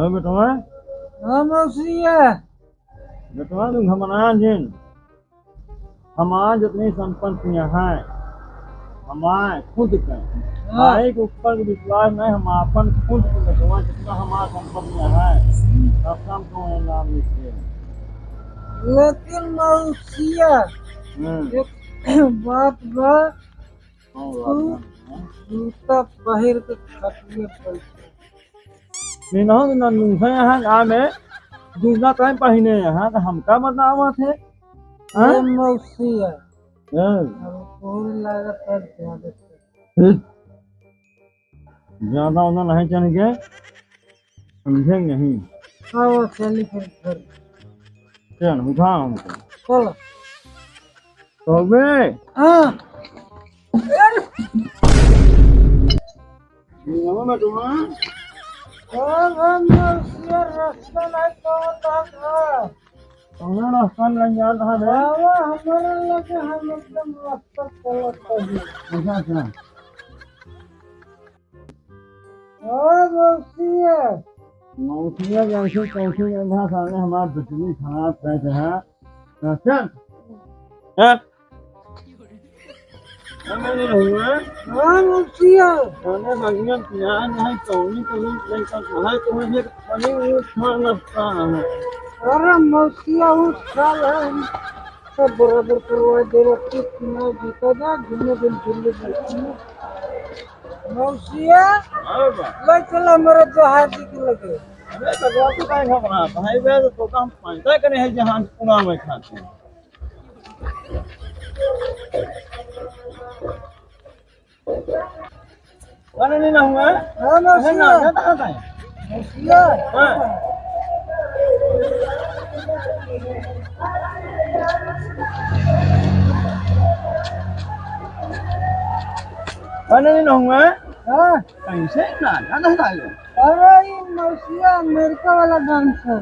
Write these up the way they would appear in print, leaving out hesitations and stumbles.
हो बेटवा हाँ मौसिया बेटवा तुम घमरा जिन हमारे जितनी संपत्तियां हैं हमारे खुद के भाई के ऊपर विश्वास नहीं हम अपन खुद के बेटवा जितना हमारा संपत्तियां हैं सब काम तो नाम लिखिए। लेकिन मौसिया एक बात बा जूता पहिर के खटिए पर निनहो न नुसे यहाँ गाँव में दूसरा टाइम पहने यहाँ तो हमका बतावा थे हाँ मौसिया हाँ। अब पूरी लागत है ज्यादा ज्यादा उतना नहीं चलेंगे समझे नहीं। हाँ वो चली फिर घर चल उठा हमको चलो तो बे हाँ निनहो में तुम्हारा हाँ मौसिया रास्ता नहीं कहता था तुमने रास्ता नहीं जाता है बे बाबा हमारे लगे हम एकदम रास्ता चलता है अच्छा अच्छा हाँ मौसिया मौसिया जैसे कैसे जगह सामने हमारा बिजली खराब कैसे है चल हाँ मौसिया खाने भगिया प्याज है कौनी को लेकर कहा तो मुझे पनीर वो खा लगता है। अरे मौसिया उस साल है सब बराबर करवा दे रखी चुनाव जीता जा घूमे दिन दिल्ली में मौसिया ले चला मेरे जहाजी के लगे अरे भगवान तो काय घबरा भाई बे तो काम पैसा करे है जहां पुना में खाते हैं। अरे नहीं ना हुआ हाँ है ना मौसिया जाता है मौसिया हां अरे नहीं ना हुआ हाँ कैसे ना जाता है अरे ये मौसिया अमेरिका वाला डांसर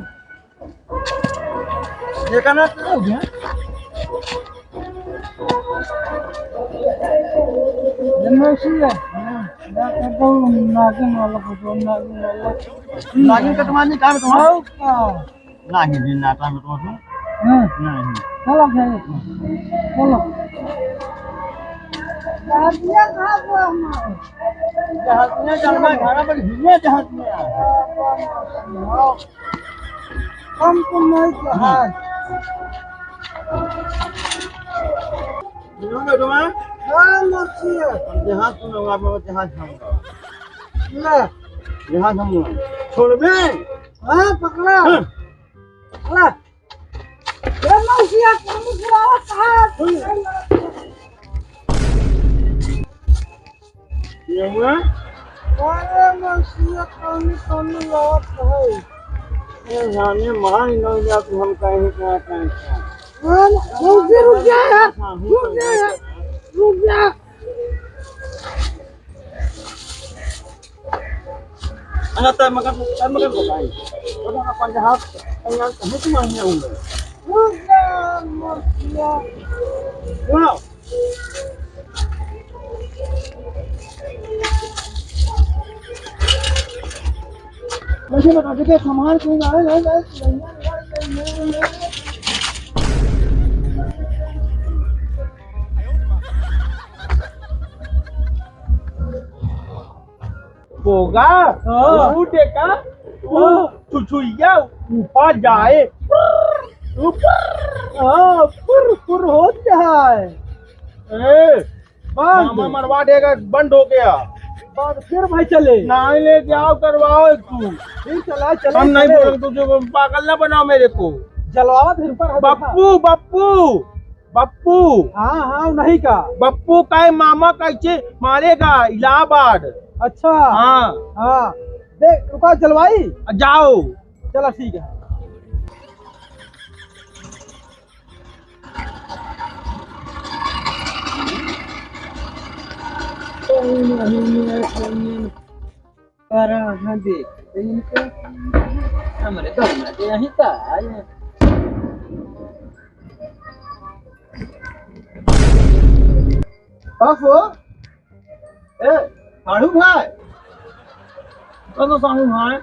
ये करना तो हो गया ये मौसिया डॉक्टर को नागिन वाला फोटो नागिन वाला लागिन का तुम्हारी काम तुम्हारा आओ का नहीं दिन नाटा में तो हाँ नहीं चलो भाई चलो शादियाँ कहाँ हुआ हमारे जहाज में जाना खाना पर घूमे जहाज में हम तो नहीं जहाज सुनो बेटो मैं हाँ मौसिया जहाज सुनूंगा मैं जहाज खाऊंगा ले जहाज खाऊंगा छोड़ बे हाँ पकड़ा ले ये मौसिया कम गिरावा कहाँ ये हुआ अरे मौसिया कौन लावत है ये जाने मान लो या तो हम कहीं क्या कहें मौसी रुक जा यार रुक जा यार रुक जा अना तय मगर बताई तो ना पंजाब यहाँ कहीं तुम नहीं आऊंगा रुक जा मौसिया सुनो मुझे बता दे सामान क्यों लाए होगा उठे का छुछुइया ऊपर जाए पुर हो जाए मामा मरवा देगा बंद हो गया बाद फिर भाई चले नहीं ले जाओ करवाओ तू फिर चला चला हम नहीं बोल तुझे पागल ना बनाओ मेरे को जलवा फिर पर बप्पू बप्पू बप्पू हाँ हाँ नहीं का बप्पू का मामा कैसे मारेगा इलाहाबाद अच्छा हाँ हाँ देख रुका जलवाई जाओ चला ठीक है देख इनके हमारे घर में तो यही था बापू ए साढ़ू भाई तो साढ़ू भाई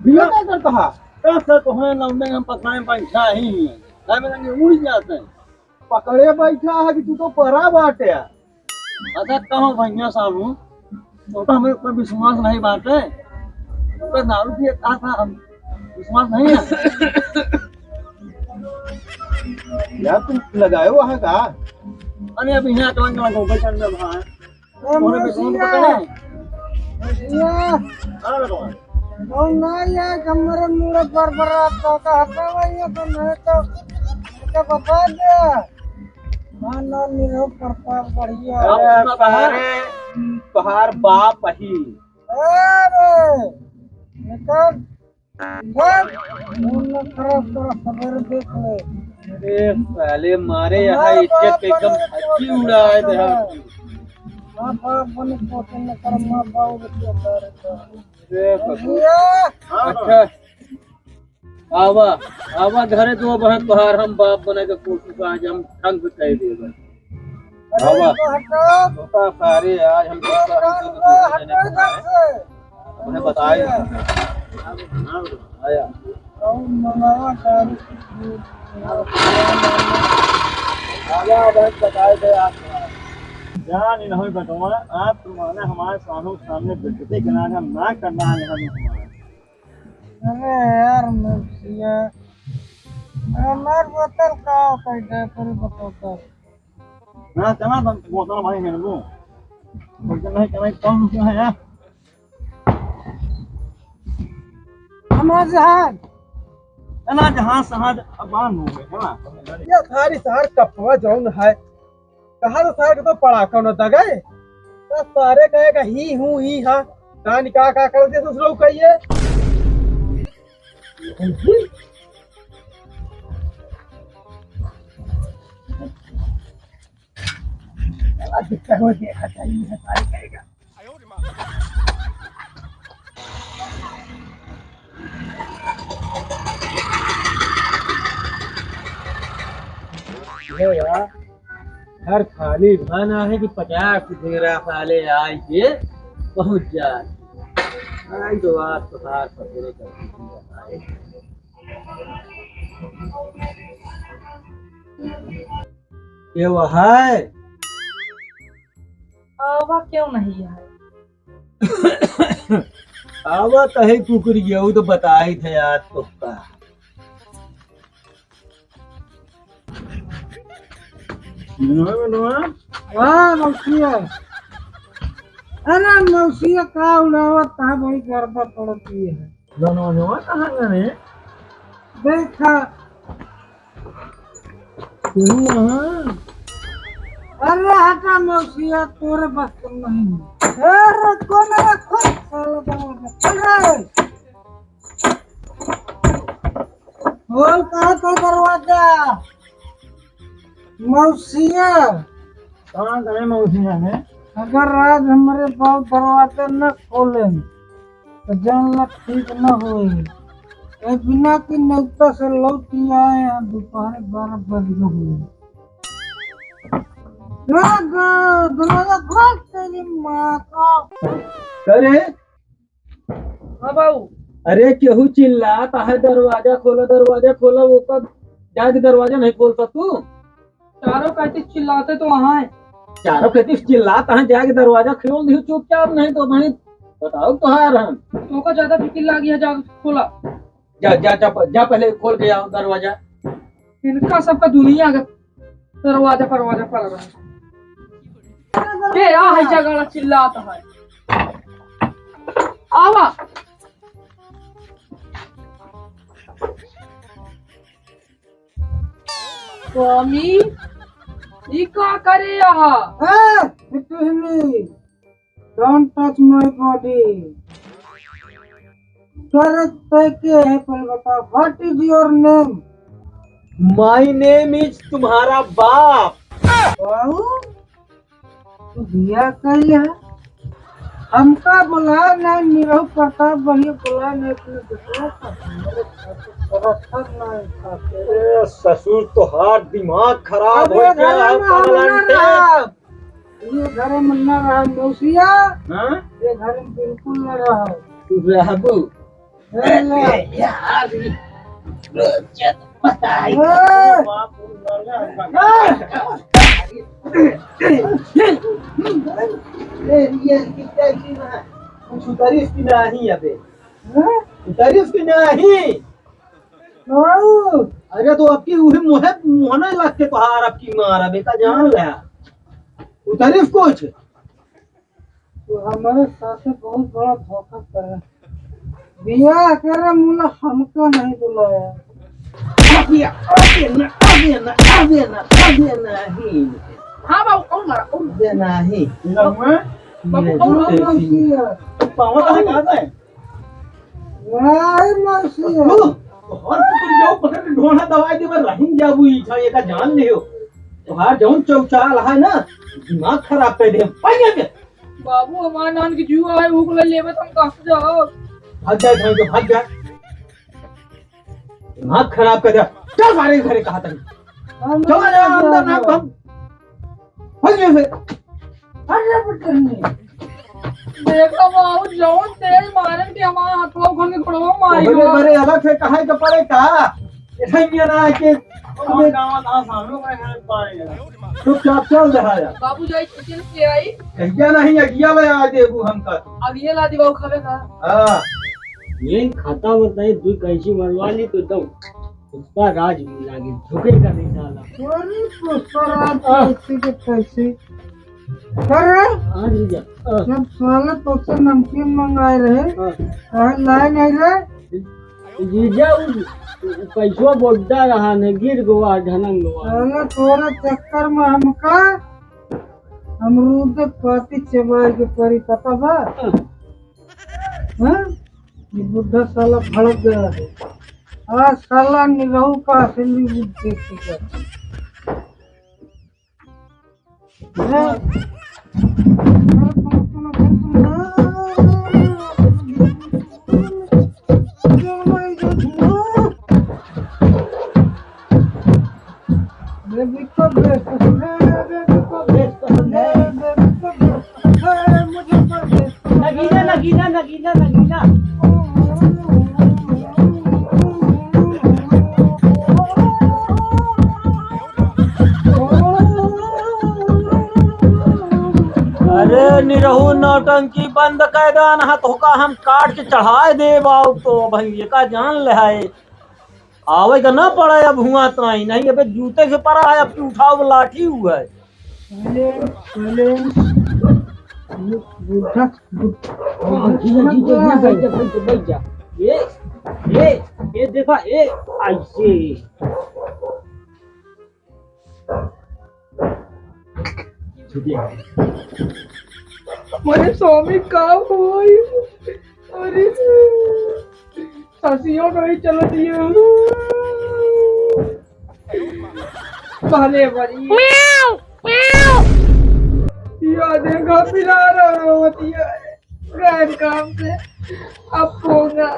बिया क्या करता है? कैसे तुम्हें लौंडे हम पकड़े बैठा ही है काय में लगे उड़ जाते हैं। पकड़े बैठा है कि तू तो परा बाटे। अच्छा कहो भैया साहब तो हमें ऊपर विश्वास नहीं बात है तो दारू पिए कहा था हम विश्वास नहीं है। यार तुम लगाए हुआ है का? अरे अभी यहाँ कलंग कलंग हो बैठा में भाई ओ तोहरे पे कौन पकड़े मौसिया अरे भगवान ओ ना या कमरे मुड़े पर आता का हटा वही तो नहीं तो बता दे। हाँ ना निरो प्रताप बढ़िया अब अरे तोहार बाप ही अरे निकल मुन्ना खराब तेरा सवेरे देख ले। अरे पहले मारे यहाँ इज्जत एकदम अच्छी उड़ाए दे माँ बाप बने पोते न कर माँ बाप बच्चे कर अरे भैया अच्छा आवा आवा घरे दो बहन तोहार हम बाप बने के कोशिश आज हम ढंग से कह देगा अरे आवा तो हटो तो सारे आज हम हटो इधर से उन्हें बताए आया कौन मनावा तारी आवा बहन बताए दे आप जान ही नहीं बताऊंगा आप तुम्हारे हमारे सामने बेइज्जती कराना ना करना है हमारा। अरे यार मौसिया हमार बोतल का कैसे पर बताता ना चला तुम बोतल भाई है वो बोतल नहीं चला कौन सा है यार हमार जहाज ना जहां सहाज अबान हो गए है ना ये थारी सार कपवा जौन है कहा तो सार के तो पड़ाका न दगे तो सारे कहेगा ही हूँ ही हा कहानी का कर दे दूसरों को कहिए दिक्कत हो देखा चाहिए सारे कहेगा यार हर खाली भाना है कि 50 घेरा साले आए के पहुंच जाए आई तो बात तो हार पकड़े कर ये वो है आवा क्यों नहीं है? आवा कहे कुकुर ये तो बताई थे यार तो का हाँ मौसिया अरे मौसिया का उड़ावा कहाँ बड़ी गर्दा पड़ती है जनवा कहां गए देखा तू यहां अरे हटा मौसिया तोरे बस तुम नहीं अरे कौन है खुद साला बना चल रहा खोल कहा था दरवाजा मौसिया कहां गए मौसिया में अगर आज हमारे बाप दरवाजा न खोले तो जानना ठीक न होए बिना की नौता से लौटी आए यहाँ दोपहर 12 बज हुए दरवाजा खोल तेरी माँ का अरे हाँ बाबू अरे केहू चिल्लाता है दरवाजा खोलो वो कब जाके दरवाजा नहीं खोलता तू चारों कहते चिल्लाते तो वहाँ है। चारों कहती चिल्लाता है जाके दरवाजा खोल दी चुपचाप नहीं तो नहीं बताओ तुहार हम तो का ज्यादा फिक्र लगी है, जा खोला। जा पहले खोल के आओ दरवाजा इनका सबका दुनिया का दरवाजा परवाजा पड़ रहा है। क्या है जगह चिल्लाता है? आवा स्वामी ये का करे यहाँ? डोंट टच माय बॉडी क्या है पर बता what is your name my name is तुम्हारा बाप तू दिया कही है हमका बुला ना निरहु प्रताप बढ़िया बुला नहीं अपने दूसरों का ससुर तो हार दिमाग खराब हो अबे गया है पागल ये घर में न रहा मौसिया हां ये घर में बिल्कुल न रहा रहबू उतारिस की नहीं अबे, उतारिस की नहीं। अरे तो आपकी उहे मुहे मुहना लग के तोहार आपकी मार अबे का जान ले उतारिस कुछ। तो हमारे साथ बहुत बड़ा धोखा कर बिया करे मुला हमको नहीं बुलाया। अबे नहीं हाँ बाबू कौन मारा कौन अबे नहीं बाबू कौन पावा कहाँ है नहीं मौसी और कुछ जाओ पकड़ ढोना दवाई दे पर रहीम जाबू इच्छा ये का जान लियो तो हां जौन चौचाल है ना दिमाग खराब कर दे पाइए के बाबू हमारा नान की जुआ है भूख ले लेबे तुम कहां जाओ भाग जा भाई तो भाग जा दिमाग खराब कर दिया चल सारे घरे कहा तक चला जा अंदर ना हम भाग जा फिर अरे पटनी देखो बाबू जौन तेज मारन के हमारा हाथवा खोल के खड़वा मारी बड़े बड़े अलग से कहा के पड़े का ऐसा ना के हमें गांव आ सामने में घर पाएगा चुपचाप चल रहा है बाबू जाई चिकन ले आई कहिया नहीं अगिया में आ देबू हमका अब ये ला दी बाबू खावे का हां ये खाता बताइए तू कैसी मरवा ली तो तुम उसका राज मिला के झुकेगा नहीं साला। अरे पुष्पराज पैसे के पैसे अरे आज जा जब साले तो से नमकीन मंगाए रहे लाए नहीं रहे जीजा पैसवा बोलता रहा न गिर गोवा ढनंग गोवा साले तोरा चक्कर में हमका अमरूद पाती चबाई के परी पता बा हाँ ये बुढ़ा साला भड़क गया है आज साला निरहू का असली रूप देखेगा बेबी को बेस्ट पसंद है बेबी को बेस्ट पसंद है बेबी को बेस्ट पसंद है मुझे पर बेस्ट नगीना नगीना नगीना नगीना अरे निरहू नौटंकी बंद कर देन हथोका हम काट के चढ़ाए दे बाऊ तो भाई ये का जान ले है आवे का ना पड़ा अब हुआ ताई नहीं अबे जूते से पड़ा है अब उठाओ लाठी हुआ है पहले बुढ़ा जीजा जीजा बैठ जा ये देखा ये ऐसे मेरे स्वामी का होई अरे ससियों कहीं चलो दियो पहले बड़ी या देखा पिला रहा होती है गैर काम से अब होगा